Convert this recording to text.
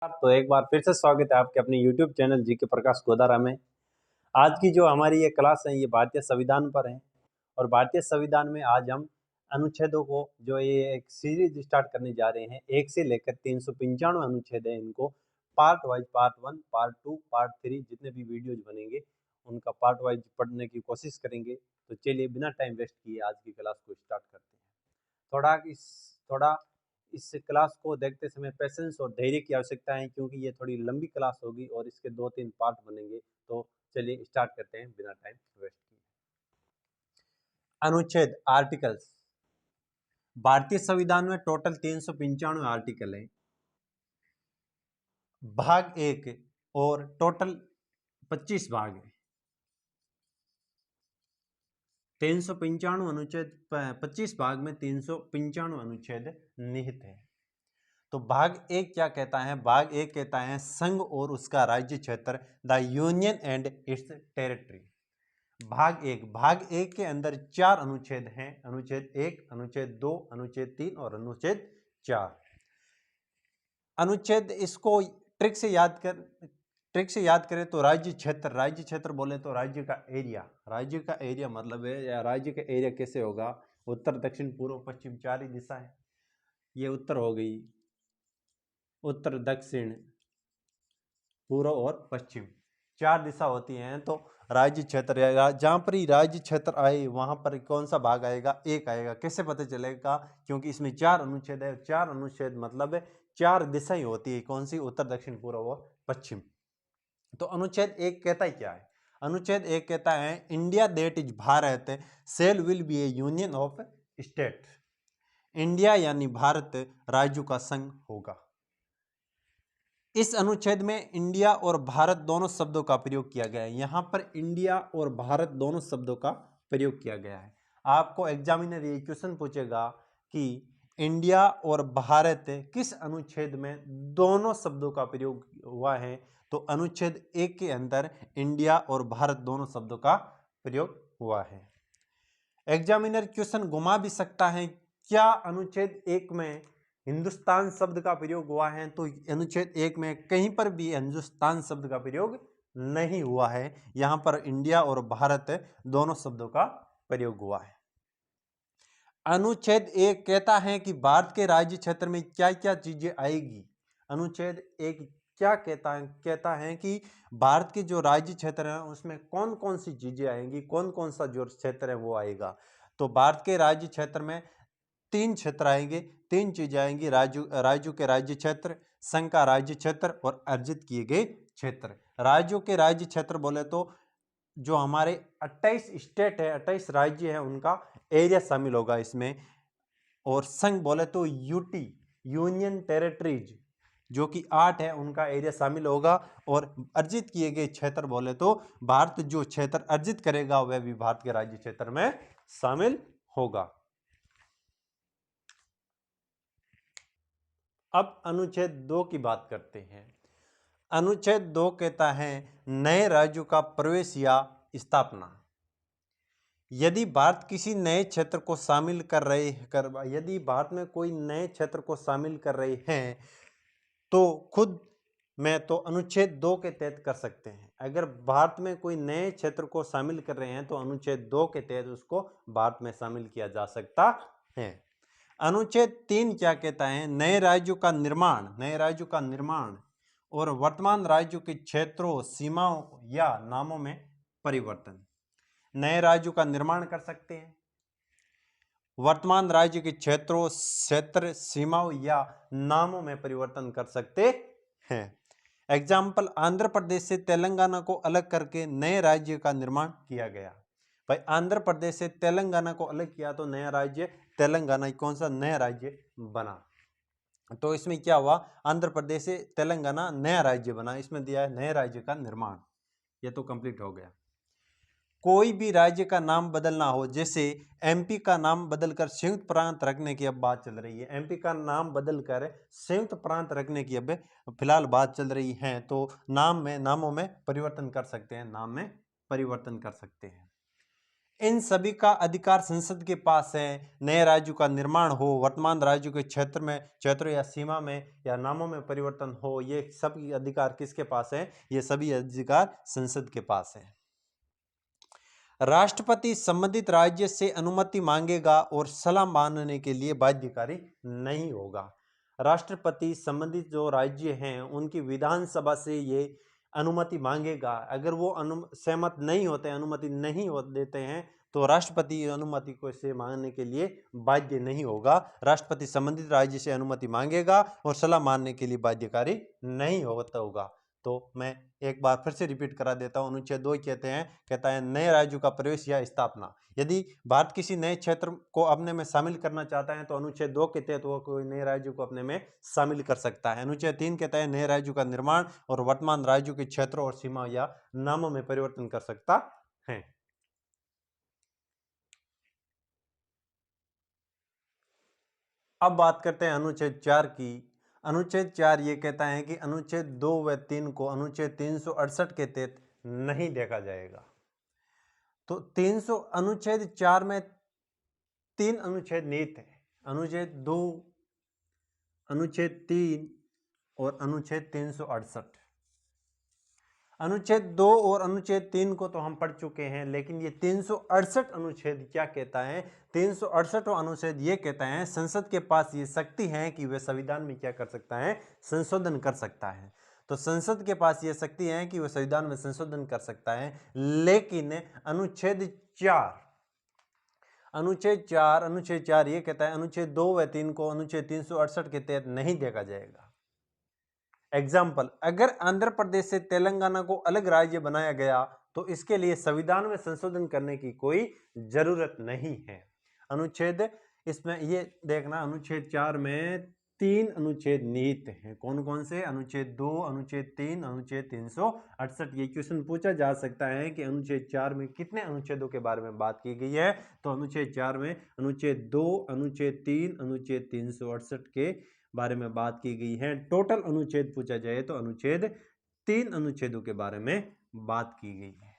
तो एक बार फिर से स्वागत है आपके अपने YouTube चैनल जी के प्रकाश गोदारा में। आज की जो हमारी ये क्लास है ये भारतीय संविधान पर है और भारतीय संविधान में आज हम अनुच्छेदों को जो ये एक सीरीज स्टार्ट करने जा रहे हैं। 1 से लेकर 395 अनुच्छेद है, इनको part wise part 1, part 2, part 3 जितने भी वीडियोज बनेंगे उनका पार्ट वाइज पढ़ने की कोशिश करेंगे। तो चलिए बिना टाइम वेस्ट किए आज की क्लास को स्टार्ट करते हैं। थोड़ा इस क्लास को देखते समय पेशेंस और धैर्य की आवश्यकता है, क्योंकि ये थोड़ी लंबी क्लास होगी और इसके 2-3 पार्ट बनेंगे। तो चलिए स्टार्ट करते हैं बिना टाइम वेस्ट किए। अनुच्छेद आर्टिकल्स। भारतीय संविधान में टोटल 395 आर्टिकल है। भाग 1 और टोटल 25 भाग है। 395 अनुच्छेद 25 भाग में 395 अनुच्छेद निहित है। तो भाग एक क्या कहता है? भाग एक कहता है संघ और उसका राज्य क्षेत्र, the union and it's territory. भाग एक के अंदर 4 अनुच्छेद हैं। अनुच्छेद 1, अनुच्छेद 2, अनुच्छेद 3 और अनुच्छेद 4। अनुच्छेद इसको ट्रिक से याद करें तो राज्य क्षेत्र बोले तो राज्य का एरिया मतलब है, या राज्य का एरिया कैसे होगा? उत्तर, दक्षिण, पूर्व, पश्चिम 4 ही दिशा है। ये उत्तर हो गई, उत्तर, दक्षिण, पूर्व और पश्चिम 4 दिशा होती हैं। तो राज्य क्षेत्र आएगा। जहां पर ही राज्य क्षेत्र आए वहां पर कौन सा भाग आएगा? एक आएगा। कैसे पता चलेगा? क्योंकि इसमें 4 अनुच्छेद है। 4 अनुच्छेद मतलब 4 दिशाएं होती है। कौन सी? उत्तर, दक्षिण, पूर्व और पश्चिम। तो अनुच्छेद 1 कहता है क्या है? अनुच्छेद 1 कहता है India that is Bharat shall will be a union of state. India यानी भारत राज्यों का संघ होगा। इस अनुच्छेद में इंडिया और भारत दोनों शब्दों का प्रयोग किया गया है। यहां पर इंडिया और भारत दोनों शब्दों का प्रयोग किया गया है। आपको एग्जामिनर ये क्वेश्चन पूछेगा कि इंडिया और भारत किस अनुच्छेद में दोनों शब्दों का प्रयोग हुआ है? तो अनुच्छेद 1 के अंदर इंडिया और भारत दोनों शब्दों का प्रयोग हुआ है। एग्जामिनर क्वेश्चन घुमा भी सकता है, क्या अनुच्छेद 1 में हिंदुस्तान शब्द का प्रयोग हुआ है? तो अनुच्छेद 1 में कहीं पर भी हिंदुस्तान शब्द का प्रयोग नहीं हुआ है। यहां पर इंडिया और भारत दोनों शब्दों का प्रयोग हुआ है। अनुच्छेद 1 कहता है कि भारत के राज्य क्षेत्र में क्या क्या चीजें आएगी। अनुच्छेद 1 क्या कहता है कि भारत के जो राज्य क्षेत्र है उसमें कौन कौन सी चीजें आएंगी, कौन कौन सा जो क्षेत्र है वो आएगा। तो भारत के राज्य क्षेत्र में 3 क्षेत्र आएंगे, 3 चीजें आएंगी। राज्यों के राज्य क्षेत्र, संघ का राज्य क्षेत्र और अर्जित किए गए क्षेत्र। राज्यों के राज्य क्षेत्र बोले तो जो हमारे 28 स्टेट है, 28 राज्य है, उनका एरिया शामिल होगा इसमें। और संघ बोले तो यूटी, यूनियन टेरिटरीज, जो कि 8 है, उनका एरिया शामिल होगा। और अर्जित किए गए क्षेत्र बोले तो भारत जो क्षेत्र अर्जित करेगा वह भी भारत के राज्य क्षेत्र में शामिल होगा। अब अनुच्छेद 2 की बात करते हैं। अनुच्छेद 2 कहता है नए राज्यों का प्रवेश या स्थापना। यदि भारत किसी नए क्षेत्र को शामिल यदि भारत में कोई नए क्षेत्र को शामिल कर रहे हैं तो खुद में तो अनुच्छेद 2 के तहत कर सकते हैं। अगर भारत में कोई नए क्षेत्र को शामिल कर रहे हैं तो अनुच्छेद 2 के तहत उसको भारत में शामिल किया जा सकता है। अनुच्छेद 3 क्या कहता है? नए राज्यों का निर्माण और वर्तमान राज्यों के क्षेत्रों, सीमाओं या नामों में परिवर्तन। नए राज्यों का निर्माण कर सकते हैं, वर्तमान राज्य के क्षेत्र, सीमाओं या नामों में परिवर्तन कर सकते हैं। एग्जाम्पल, आंध्र प्रदेश से तेलंगाना को अलग करके नए राज्य का निर्माण किया गया। भाई आंध्र प्रदेश से तेलंगाना को अलग किया तो नया राज्य तेलंगाना, कौन सा नया राज्य बना? तो इसमें क्या हुआ? आंध्र प्रदेश से तेलंगाना नया राज्य बना। इसमें दिया है नए राज्य का निर्माण। ये तो कंप्लीट हो गया। कोई भी राज्य का नाम बदलना हो, जैसे एमपी का नाम बदलकर संयुक्त प्रांत रखने की अब बात चल रही है। एमपी का नाम बदलकर संयुक्त प्रांत रखने की अब फिलहाल बात चल रही है। तो नामों में परिवर्तन कर सकते हैं, नाम में परिवर्तन कर सकते हैं। इन सभी का अधिकार संसद के पास है। नए राज्यों का निर्माण हो, वर्तमान राज्यों के क्षेत्र या सीमा में या नामों में परिवर्तन हो, ये सभी अधिकार किसके पास है? ये सभी अधिकार संसद के पास है। राष्ट्रपति संबंधित राज्य से अनुमति मांगेगा और सलाह मानने के लिए बाध्यकारी नहीं होगा। राष्ट्रपति संबंधित जो राज्य हैं उनकी विधानसभा से ये अनुमति मांगेगा। अगर वो सहमत नहीं होते, अनुमति नहीं देते हैं, तो राष्ट्रपति अनुमति को से मांगने के लिए बाध्य नहीं होगा। राष्ट्रपति संबंधित राज्य से अनुमति मांगेगा और सलाह मानने के लिए बाध्यकारी नहीं होगा। तो मैं एक बार फिर से रिपीट करा देता हूं। अनुच्छेद 2 कहता है नए राज्यों का प्रवेश या स्थापना। यदि भारत किसी नए क्षेत्र को अपने में शामिल करना चाहता है तो अनुच्छेद 2 के तहत वो कोई नए राज्यों को अपने में शामिल कर सकता है। अनुच्छेद 3 कहता है नए राज्यों का निर्माण और वर्तमान राज्यों के क्षेत्रों और सीमा या नामों में परिवर्तन कर सकता है। अब बात करते हैं अनुच्छेद 4 की। अनुच्छेद 4 ये कहता है कि अनुच्छेद 2 व 3 को अनुच्छेद 368 के तहत नहीं देखा जाएगा। तो 300 अनुच्छेद 4 में 3 अनुच्छेद निहित है। अनुच्छेद 2, अनुच्छेद 3 और अनुच्छेद 368। अनुच्छेद 2 और अनुच्छेद 3 को तो हम पढ़ चुके हैं, लेकिन ये 368 अनुच्छेद क्या कहता है? 368 अनुच्छेद ये कहता है संसद के पास ये शक्ति है कि वह संविधान में क्या कर सकता है? संशोधन कर सकता है। तो संसद के पास ये शक्ति है कि वह संविधान में संशोधन कर सकता है, लेकिन अनुच्छेद 4 ये कहता है अनुच्छेद 2 व 3 को अनुच्छेद 368 के तहत नहीं देखा जाएगा। एग्जाम्पल, अगर आंध्र प्रदेश से तेलंगाना को अलग राज्य बनाया गया तो इसके लिए संविधान में संशोधन करने की कोई जरूरत नहीं है। अनुच्छेद, इसमें ये देखना, अनुच्छेद 4 में 3 अनुच्छेद निहित हैं। कौन कौन से? अनुच्छेद 2, अनुच्छेद 3, अनुच्छेद 368। ये क्वेश्चन पूछा जा सकता है कि अनुच्छेद 4 में कितने अनुच्छेदों के बारे में बात की गई है? तो अनुच्छेद 4 में अनुच्छेद 2, अनुच्छेद 3, अनुच्छेद 368 के बारे में बात की गई है। टोटल अनुच्छेद पूछा जाए तो अनुच्छेद 3 अनुच्छेदों के बारे में बात की गई है।